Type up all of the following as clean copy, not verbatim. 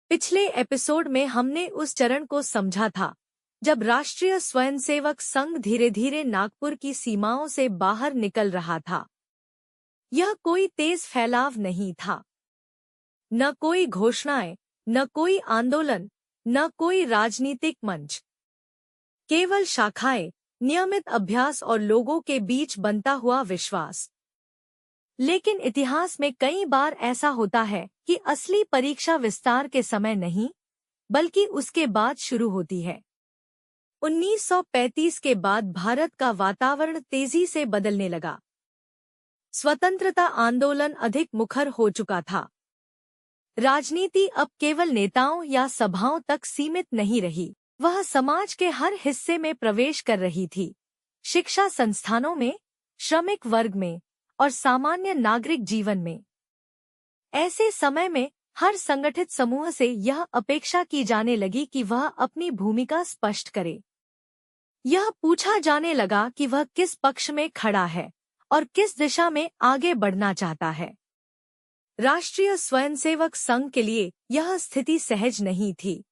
पिछले एपिसोड में हमने उस चरण को समझा था जब राष्ट्रीय स्वयंसेवक संघ धीरे धीरे नागपुर की सीमाओं से बाहर निकल रहा था। यह कोई तेज फैलाव नहीं था, न कोई घोषणाएं, न कोई आंदोलन, न कोई राजनीतिक मंच। केवल शाखाएं, नियमित अभ्यास और लोगों के बीच बनता हुआ विश्वास। लेकिन इतिहास में कई बार ऐसा होता है कि असली परीक्षा विस्तार के समय नहीं, बल्कि उसके बाद शुरू होती है। 1935 के बाद भारत का वातावरण तेजी से बदलने लगा। स्वतंत्रता आंदोलन अधिक मुखर हो चुका था। राजनीति अब केवल नेताओं या सभाओं तक सीमित नहीं रही, वह समाज के हर हिस्से में प्रवेश कर रही थी। शिक्षा संस्थानों में, श्रमिक वर्ग में और सामान्य नागरिक जीवन में। ऐसे समय में हर संगठित समूह से यह अपेक्षा की जाने लगी कि वह अपनी भूमिका स्पष्ट करे। यह पूछा जाने लगा कि वह किस पक्ष में खड़ा है और किस दिशा में आगे बढ़ना चाहता है। राष्ट्रीय स्वयंसेवक संघ के लिए यह स्थिति सहज नहीं थी।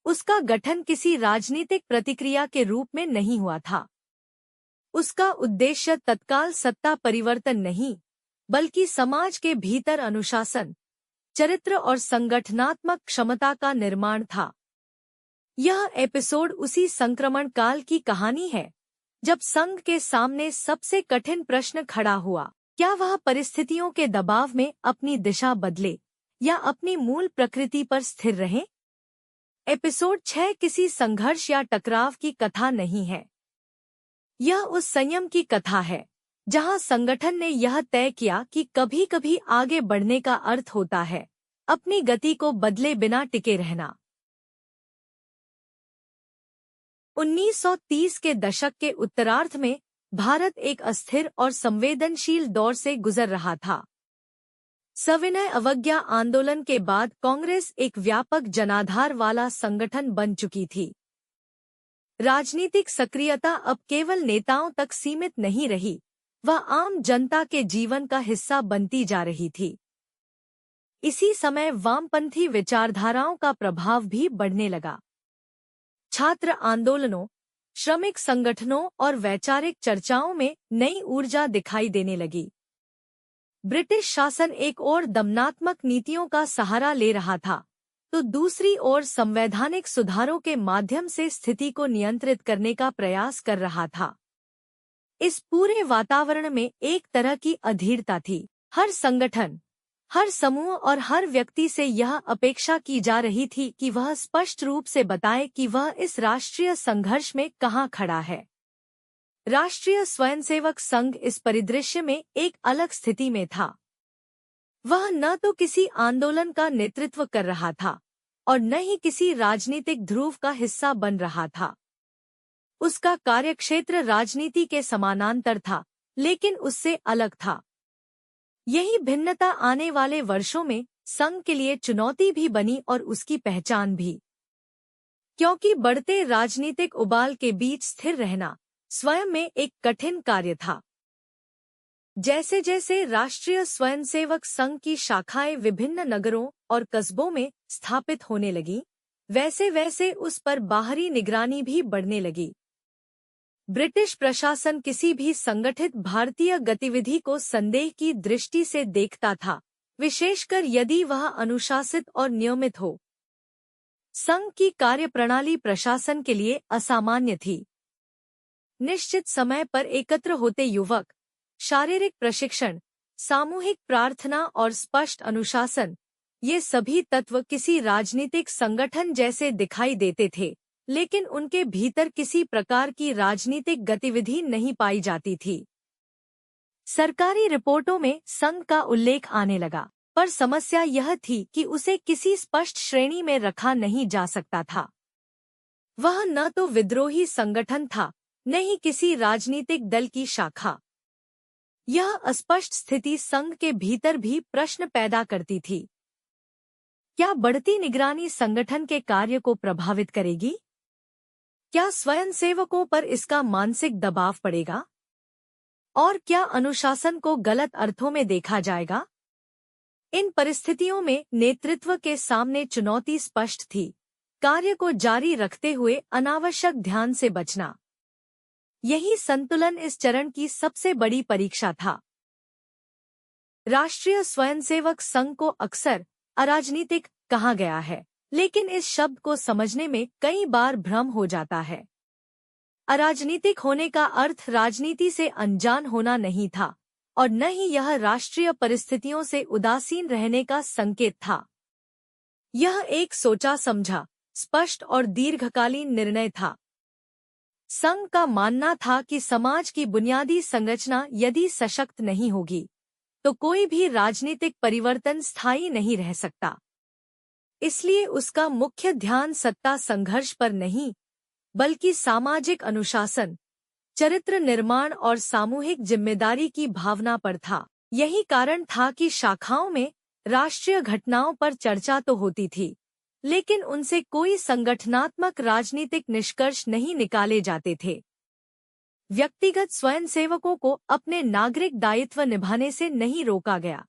उसका गठन किसी राजनीतिक प्रतिक्रिया के रूप में नहीं हुआ था। उसका उद्देश्य तत्काल सत्ता परिवर्तन नहीं, बल्कि समाज के भीतर अनुशासन, चरित्र और संगठनात्मक क्षमता का निर्माण था। यह एपिसोड उसी संक्रमण काल की कहानी है जब संघ के सामने सबसे कठिन प्रश्न खड़ा हुआ, क्या वह परिस्थितियों के दबाव में अपनी दिशा बदले या अपनी मूल प्रकृति पर स्थिर रहे। एपिसोड 6 किसी संघर्ष या टकराव की कथा नहीं है। यह उस संयम की कथा है जहां संगठन ने यह तय किया कि कभी-कभी आगे बढ़ने का अर्थ होता है अपनी गति को बदले बिना टिके रहना। 1930 के दशक के उत्तरार्ध में भारत एक अस्थिर और संवेदनशील दौर से गुजर रहा था। सविनय अवज्ञा आंदोलन के बाद कांग्रेस एक व्यापक जनाधार वाला संगठन बन चुकी थी। राजनीतिक सक्रियता अब केवल नेताओं तक सीमित नहीं रही, वह आम जनता के जीवन का हिस्सा बनती जा रही थी। इसी समय वामपंथी विचारधाराओं का प्रभाव भी बढ़ने लगा। छात्र आंदोलनों, श्रमिक संगठनों और वैचारिक चर्चाओं में नई ऊर्जा दिखाई देने लगी। ब्रिटिश शासन एक ओर दमनात्मक नीतियों का सहारा ले रहा था, तो दूसरी ओर संवैधानिक सुधारों के माध्यम से स्थिति को नियंत्रित करने का प्रयास कर रहा था। इस पूरे वातावरण में एक तरह की अधीरता थी। हर संगठन, हर समूह और हर व्यक्ति से यह अपेक्षा की जा रही थी कि वह स्पष्ट रूप से बताए कि वह इस राष्ट्रीय संघर्ष में कहाँ खड़ा है। राष्ट्रीय स्वयंसेवक संघ इस परिदृश्य में एक अलग स्थिति में था। वह न तो किसी आंदोलन का नेतृत्व कर रहा था और न ही किसी राजनीतिक ध्रुव का हिस्सा बन रहा था। उसका कार्यक्षेत्र राजनीति के समानांतर था, लेकिन उससे अलग था। यही भिन्नता आने वाले वर्षों में संघ के लिए चुनौती भी बनी और उसकी पहचान भी, क्योंकि बढ़ते राजनीतिक उबाल के बीच स्थिर रहना स्वयं में एक कठिन कार्य था। जैसे जैसे राष्ट्रीय स्वयंसेवक संघ की शाखाएं विभिन्न नगरों और कस्बों में स्थापित होने लगीं, वैसे वैसे उस पर बाहरी निगरानी भी बढ़ने लगी। ब्रिटिश प्रशासन किसी भी संगठित भारतीय गतिविधि को संदेह की दृष्टि से देखता था, विशेषकर यदि वह अनुशासित और नियमित हो। संघ की कार्यप्रणाली प्रशासन के लिए असामान्य थी। निश्चित समय पर एकत्र होते युवक, शारीरिक प्रशिक्षण, सामूहिक प्रार्थना और स्पष्ट अनुशासन, ये सभी तत्व किसी राजनीतिक संगठन जैसे दिखाई देते थे, लेकिन उनके भीतर किसी प्रकार की राजनीतिक गतिविधि नहीं पाई जाती थी। सरकारी रिपोर्टों में संघ का उल्लेख आने लगा, पर समस्या यह थी कि उसे किसी स्पष्ट श्रेणी में रखा नहीं जा सकता था। वह न तो विद्रोही संगठन था, न ही किसी राजनीतिक दल की शाखा। यह अस्पष्ट स्थिति संघ के भीतर भी प्रश्न पैदा करती थी। क्या बढ़ती निगरानी संगठन के कार्य को प्रभावित करेगी? क्या स्वयंसेवकों पर इसका मानसिक दबाव पड़ेगा? और क्या अनुशासन को गलत अर्थों में देखा जाएगा? इन परिस्थितियों में नेतृत्व के सामने चुनौती स्पष्ट थी, कार्य को जारी रखते हुए अनावश्यक ध्यान से बचना। यही संतुलन इस चरण की सबसे बड़ी परीक्षा था। राष्ट्रीय स्वयंसेवक संघ को अक्सर अराजनीतिक कहा गया है, लेकिन इस शब्द को समझने में कई बार भ्रम हो जाता है। अराजनीतिक होने का अर्थ राजनीति से अनजान होना नहीं था, और न ही यह राष्ट्रीय परिस्थितियों से उदासीन रहने का संकेत था। यह एक सोचा समझा, स्पष्ट और दीर्घकालीन निर्णय था। संघ का मानना था कि समाज की बुनियादी संरचना यदि सशक्त नहीं होगी, तो कोई भी राजनीतिक परिवर्तन स्थायी नहीं रह सकता। इसलिए उसका मुख्य ध्यान सत्ता संघर्ष पर नहीं, बल्कि सामाजिक अनुशासन, चरित्र निर्माण और सामूहिक जिम्मेदारी की भावना पर था। यही कारण था कि शाखाओं में राष्ट्रीय घटनाओं पर चर्चा तो होती थी, लेकिन उनसे कोई संगठनात्मक राजनीतिक निष्कर्ष नहीं निकाले जाते थे। व्यक्तिगत स्वयंसेवकों को अपने नागरिक दायित्व निभाने से नहीं रोका गया।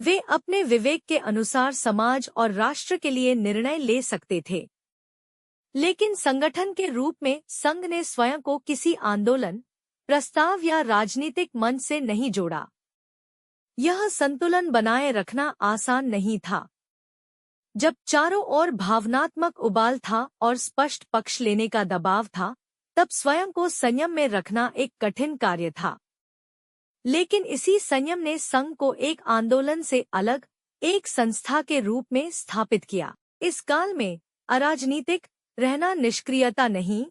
वे अपने विवेक के अनुसार समाज और राष्ट्र के लिए निर्णय ले सकते थे। लेकिन संगठन के रूप में संघ ने स्वयं को किसी आंदोलन, प्रस्ताव या राजनीतिक मंच से नहीं जोड़ा। यह संतुलन बनाए रखना आसान नहीं था। जब चारों ओर भावनात्मक उबाल था और स्पष्ट पक्ष लेने का दबाव था, तब स्वयं को संयम में रखना एक कठिन कार्य था। लेकिन इसी संयम ने संघ को एक आंदोलन से अलग, एक संस्था के रूप में स्थापित किया। इस काल में अराजनीतिक रहना निष्क्रियता नहीं,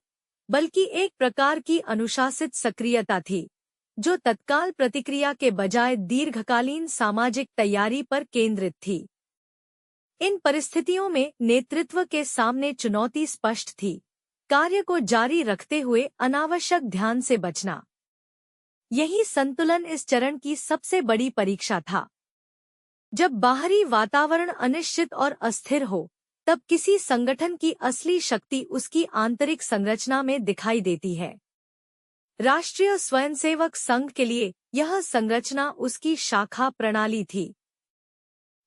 बल्कि एक प्रकार की अनुशासित सक्रियता थी, जो तत्काल प्रतिक्रिया के बजाय दीर्घकालीन सामाजिक तैयारी पर केंद्रित थी। इन परिस्थितियों में नेतृत्व के सामने चुनौती स्पष्ट थी, कार्य को जारी रखते हुए अनावश्यक ध्यान से बचना। यही संतुलन इस चरण की सबसे बड़ी परीक्षा था। जब बाहरी वातावरण अनिश्चित और अस्थिर हो, तब किसी संगठन की असली शक्ति उसकी आंतरिक संरचना में दिखाई देती है। राष्ट्रीय स्वयंसेवक संघ के लिए यह संरचना उसकी शाखा प्रणाली थी।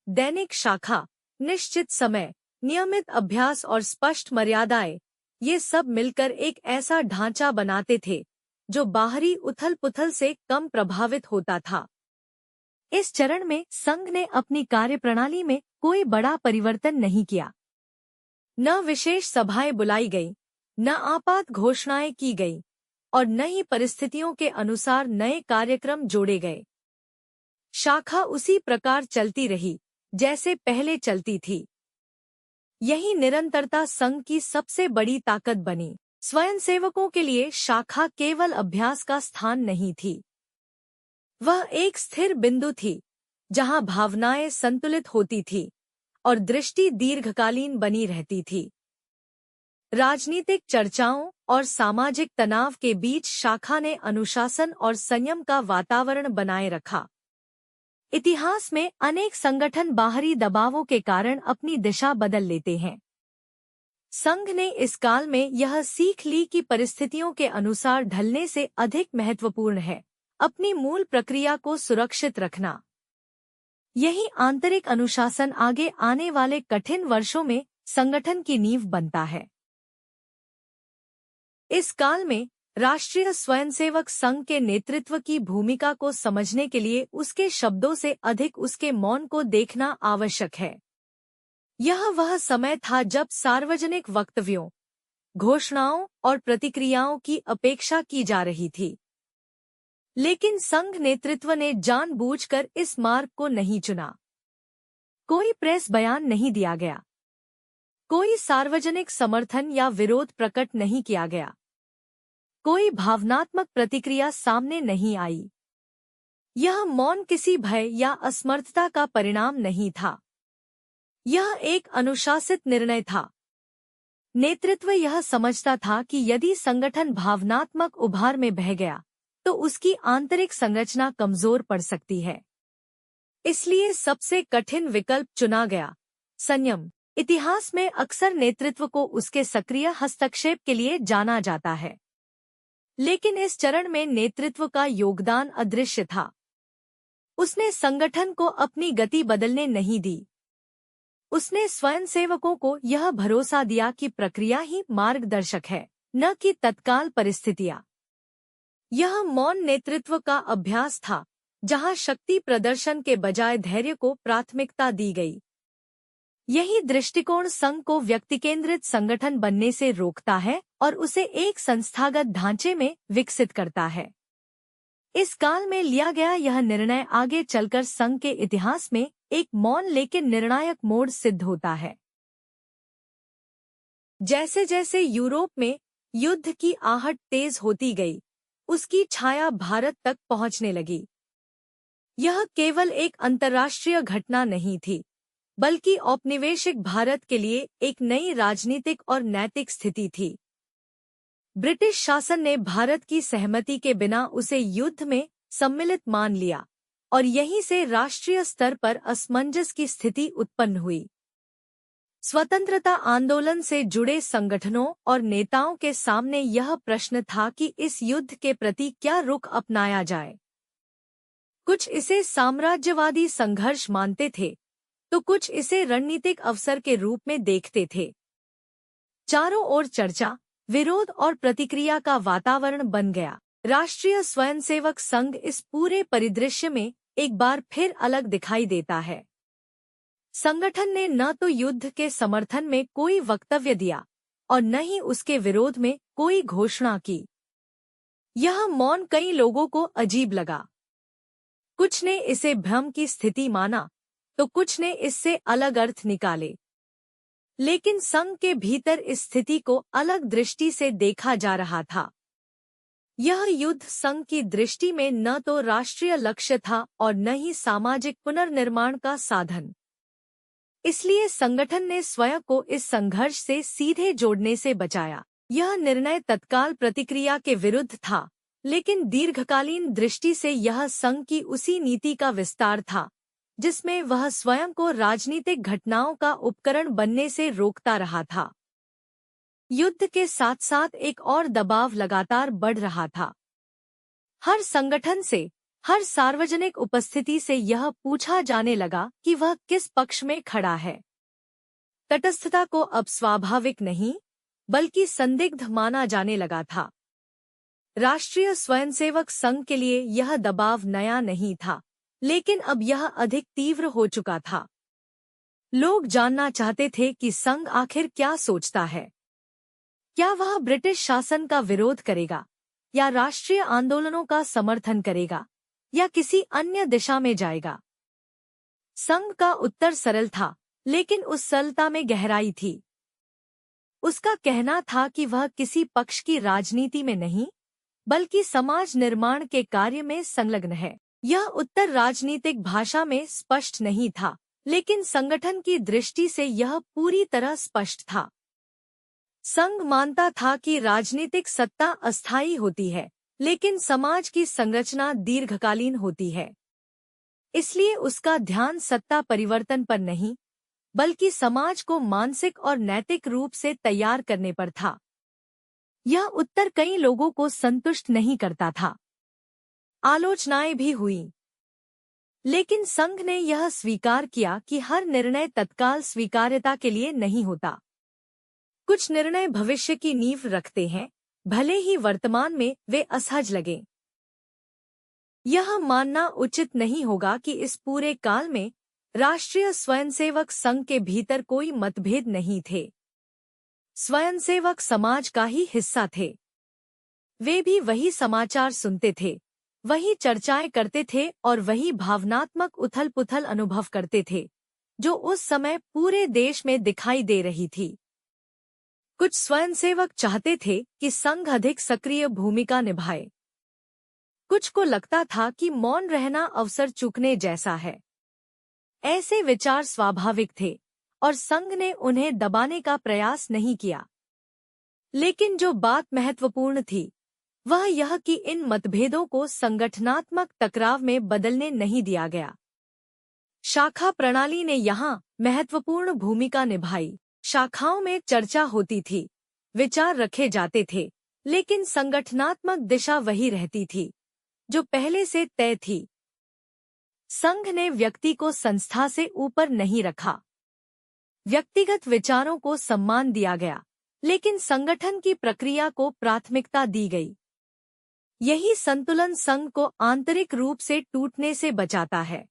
दैनिक शाखा, निश्चित समय, नियमित अभ्यास और स्पष्ट मर्यादाएं, ये सब मिलकर एक ऐसा ढांचा बनाते थे जो बाहरी उथल-पुथल से कम प्रभावित होता था। इस चरण में संघ ने अपनी कार्यप्रणाली में कोई बड़ा परिवर्तन नहीं किया। न विशेष सभाएं बुलाई गईं, न आपात घोषणाएं की गईं, और न ही परिस्थितियों के अनुसार नए कार्यक्रम जोड़े गए। शाखा उसी प्रकार चलती रही जैसे पहले चलती थी। यही निरंतरता संघ की सबसे बड़ी ताकत बनी। स्वयंसेवकों के लिए शाखा केवल अभ्यास का स्थान नहीं थी। वह एक स्थिर बिंदु थी, जहां भावनाएं संतुलित होती थी और दृष्टि दीर्घकालीन बनी रहती थी। राजनीतिक चर्चाओं और सामाजिक तनाव के बीच शाखा ने अनुशासन और संयम का वातावरण बनाए रखा। इतिहास में अनेक संगठन बाहरी दबावों के कारण अपनी दिशा बदल लेते हैं। संघ ने इस काल में यह सीख ली कि परिस्थितियों के अनुसार ढलने से अधिक महत्वपूर्ण है अपनी मूल प्रक्रिया को सुरक्षित रखना। यही आंतरिक अनुशासन आगे आने वाले कठिन वर्षों में संगठन की नींव बनता है। इस काल में राष्ट्रीय स्वयंसेवक संघ के नेतृत्व की भूमिका को समझने के लिए उसके शब्दों से अधिक उसके मौन को देखना आवश्यक है। यह वह समय था जब सार्वजनिक वक्तव्यों, घोषणाओं और प्रतिक्रियाओं की अपेक्षा की जा रही थी। लेकिन संघ नेतृत्व ने जानबूझकर इस मार्ग को नहीं चुना। कोई प्रेस बयान नहीं दिया गया, कोई सार्वजनिक समर्थन या विरोध प्रकट नहीं किया गया, कोई भावनात्मक प्रतिक्रिया सामने नहीं आई। यह मौन किसी भय या असमर्थता का परिणाम नहीं था। यह एक अनुशासित निर्णय था। नेतृत्व यह समझता था कि यदि संगठन भावनात्मक उभार में बह गया, तो उसकी आंतरिक संरचना कमजोर पड़ सकती है। इसलिए सबसे कठिन विकल्प चुना गया, संयम। इतिहास में अक्सर नेतृत्व को उसके सक्रिय हस्तक्षेप के लिए जाना जाता है, लेकिन इस चरण में नेतृत्व का योगदान अदृश्य था। उसने संगठन को अपनी गति बदलने नहीं दी। उसने स्वयंसेवकों को यह भरोसा दिया कि प्रक्रिया ही मार्गदर्शक है, न कि तत्काल परिस्थितियां। यह मौन नेतृत्व का अभ्यास था, जहां शक्ति प्रदर्शन के बजाय धैर्य को प्राथमिकता दी गई। यही दृष्टिकोण संघ को व्यक्तिकेंद्रित संगठन बनने से रोकता है और उसे एक संस्थागत ढांचे में विकसित करता है। इस काल में लिया गया यह निर्णय आगे चलकर संघ के इतिहास में एक मौन लेकिन निर्णायक मोड़ सिद्ध होता है। जैसे जैसे यूरोप में युद्ध की आहट तेज होती गई, उसकी छाया भारत तक पहुंचने लगी। यह केवल एक अंतर्राष्ट्रीय घटना नहीं थी, बल्कि औपनिवेशिक भारत के लिए एक नई राजनीतिक और नैतिक स्थिति थी। ब्रिटिश शासन ने भारत की सहमति के बिना उसे युद्ध में सम्मिलित मान लिया और यहीं से राष्ट्रीय स्तर पर असमंजस की स्थिति उत्पन्न हुई। स्वतंत्रता आंदोलन से जुड़े संगठनों और नेताओं के सामने यह प्रश्न था कि इस युद्ध के प्रति क्या रुख अपनाया जाए। कुछ इसे साम्राज्यवादी संघर्ष मानते थे, तो कुछ इसे रणनीतिक अवसर के रूप में देखते थे। चारों ओर चर्चा, विरोध और प्रतिक्रिया का वातावरण बन गया। राष्ट्रीय स्वयंसेवक संघ इस पूरे परिदृश्य में एक बार फिर अलग दिखाई देता है। संगठन ने न तो युद्ध के समर्थन में कोई वक्तव्य दिया और न ही उसके विरोध में कोई घोषणा की। यह मौन कई लोगों को अजीब लगा। कुछ ने इसे भ्रम की स्थिति माना, तो कुछ ने इससे अलग अर्थ निकाले। लेकिन संघ के भीतर इस स्थिति को अलग दृष्टि से देखा जा रहा था। यह युद्ध संघ की दृष्टि में न तो राष्ट्रीय लक्ष्य था और न ही सामाजिक पुनर्निर्माण का साधन। इसलिए संगठन ने स्वयं को इस संघर्ष से सीधे जोड़ने से बचाया। यह निर्णय तत्काल प्रतिक्रिया के विरुद्ध था, लेकिन दीर्घकालीन दृष्टि से यह संघ की उसी नीति का विस्तार था जिसमें वह स्वयं को राजनीतिक घटनाओं का उपकरण बनने से रोकता रहा था। युद्ध के साथ साथ एक और दबाव लगातार बढ़ रहा था। हर संगठन से, हर सार्वजनिक उपस्थिति से यह पूछा जाने लगा कि वह किस पक्ष में खड़ा है। तटस्थता को अब स्वाभाविक नहीं, बल्कि संदिग्ध माना जाने लगा था। राष्ट्रीय स्वयंसेवक संघ के लिए यह दबाव नया नहीं था, लेकिन अब यह अधिक तीव्र हो चुका था। लोग जानना चाहते थे कि संघ आखिर क्या सोचता है। क्या वह ब्रिटिश शासन का विरोध करेगा, या राष्ट्रीय आंदोलनों का समर्थन करेगा, या किसी अन्य दिशा में जाएगा? संघ का उत्तर सरल था, लेकिन उस सरलता में गहराई थी। उसका कहना था कि वह किसी पक्ष की राजनीति में नहीं, बल्कि समाज निर्माण के कार्य में संलग्न है। यह उत्तर राजनीतिक भाषा में स्पष्ट नहीं था, लेकिन संगठन की दृष्टि से यह पूरी तरह स्पष्ट था। संघ मानता था कि राजनीतिक सत्ता अस्थायी होती है, लेकिन समाज की संरचना दीर्घकालीन होती है। इसलिए उसका ध्यान सत्ता परिवर्तन पर नहीं, बल्कि समाज को मानसिक और नैतिक रूप से तैयार करने पर था। यह उत्तर कई लोगों को संतुष्ट नहीं करता था। आलोचनाएं भी हुईं। लेकिन संघ ने यह स्वीकार किया कि हर निर्णय तत्काल स्वीकार्यता के लिए नहीं होता। कुछ निर्णय भविष्य की नींव रखते हैं, भले ही वर्तमान में वे असहज लगें। यह मानना उचित नहीं होगा कि इस पूरे काल में राष्ट्रीय स्वयंसेवक संघ के भीतर कोई मतभेद नहीं थे। स्वयंसेवक समाज का ही हिस्सा थे। वे भी वही समाचार सुनते थे, वही चर्चाएं करते थे और वही भावनात्मक उथल-पुथल अनुभव करते थे, जो उस समय पूरे देश में दिखाई दे रही थी। कुछ स्वयंसेवक चाहते थे कि संघ अधिक सक्रिय भूमिका निभाए। कुछ को लगता था कि मौन रहना अवसर चूकने जैसा है। ऐसे विचार स्वाभाविक थे और संघ ने उन्हें दबाने का प्रयास नहीं किया। लेकिन जो बात महत्वपूर्ण थी, वह यह कि इन मतभेदों को संगठनात्मक टकराव में बदलने नहीं दिया गया। शाखा प्रणाली ने यहाँ महत्वपूर्ण भूमिका निभाई। शाखाओं में चर्चा होती थी, विचार रखे जाते थे, लेकिन संगठनात्मक दिशा वही रहती थी, जो पहले से तय थी। संघ ने व्यक्ति को संस्था से ऊपर नहीं रखा। व्यक्तिगत विचारों को सम्मान दिया गया, लेकिन संगठन की प्रक्रिया को प्राथमिकता दी गई। यही संतुलन संघ को आंतरिक रूप से टूटने से बचाता है।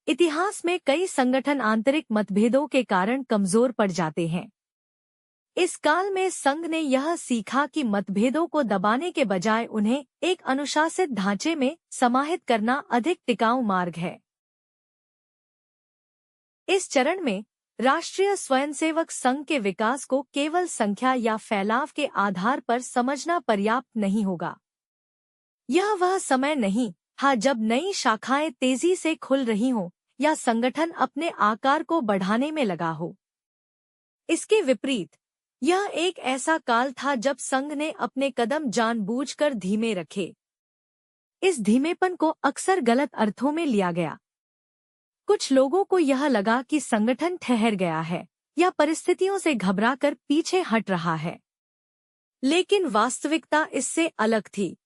इतिहास में कई संगठन आंतरिक मतभेदों के कारण कमजोर पड़ जाते हैं। इस काल में संघ ने यह सीखा कि मतभेदों को दबाने के बजाय उन्हें एक अनुशासित ढांचे में समाहित करना अधिक टिकाऊ मार्ग है। इस चरण में राष्ट्रीय स्वयंसेवक संघ के विकास को केवल संख्या या फैलाव के आधार पर समझना पर्याप्त नहीं होगा। यह वह समय नहीं है जब नई शाखाएं तेजी से खुल रही हों या संगठन अपने आकार को बढ़ाने में लगा हो। इसके विपरीत यह एक ऐसा काल था जब संघ ने अपने कदम जानबूझकर धीमे रखे। इस धीमेपन को अक्सर गलत अर्थों में लिया गया। कुछ लोगों को यह लगा कि संगठन ठहर गया है या परिस्थितियों से घबराकर पीछे हट रहा है, लेकिन वास्तविकता इससे अलग थी।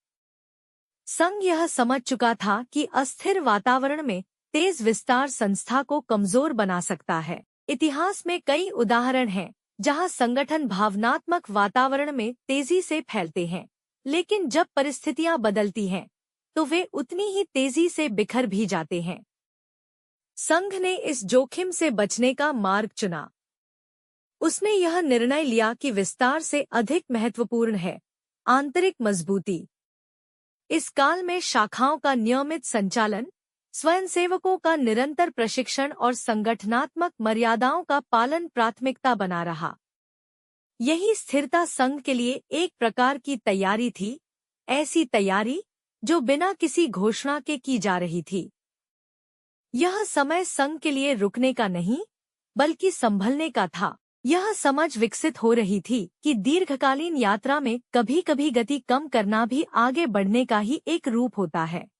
संघ यह समझ चुका था कि अस्थिर वातावरण में तेज विस्तार संस्था को कमजोर बना सकता है। इतिहास में कई उदाहरण हैं जहां संगठन भावनात्मक वातावरण में तेजी से फैलते हैं, लेकिन जब परिस्थितियां बदलती हैं तो वे उतनी ही तेजी से बिखर भी जाते हैं। संघ ने इस जोखिम से बचने का मार्ग चुना। उसने यह निर्णय लिया कि विस्तार से अधिक महत्वपूर्ण है आंतरिक मजबूती। इस काल में शाखाओं का नियमित संचालन, स्वयंसेवकों का निरंतर प्रशिक्षण और संगठनात्मक मर्यादाओं का पालन प्राथमिकता बना रहा। यही स्थिरता संघ के लिए एक प्रकार की तैयारी थी, ऐसी तैयारी जो बिना किसी घोषणा के की जा रही थी। यह समय संघ के लिए रुकने का नहीं, बल्कि संभलने का था। यह समझ विकसित हो रही थी कि दीर्घकालीन यात्रा में कभी-कभी गति कम करना भी आगे बढ़ने का ही एक रूप होता है।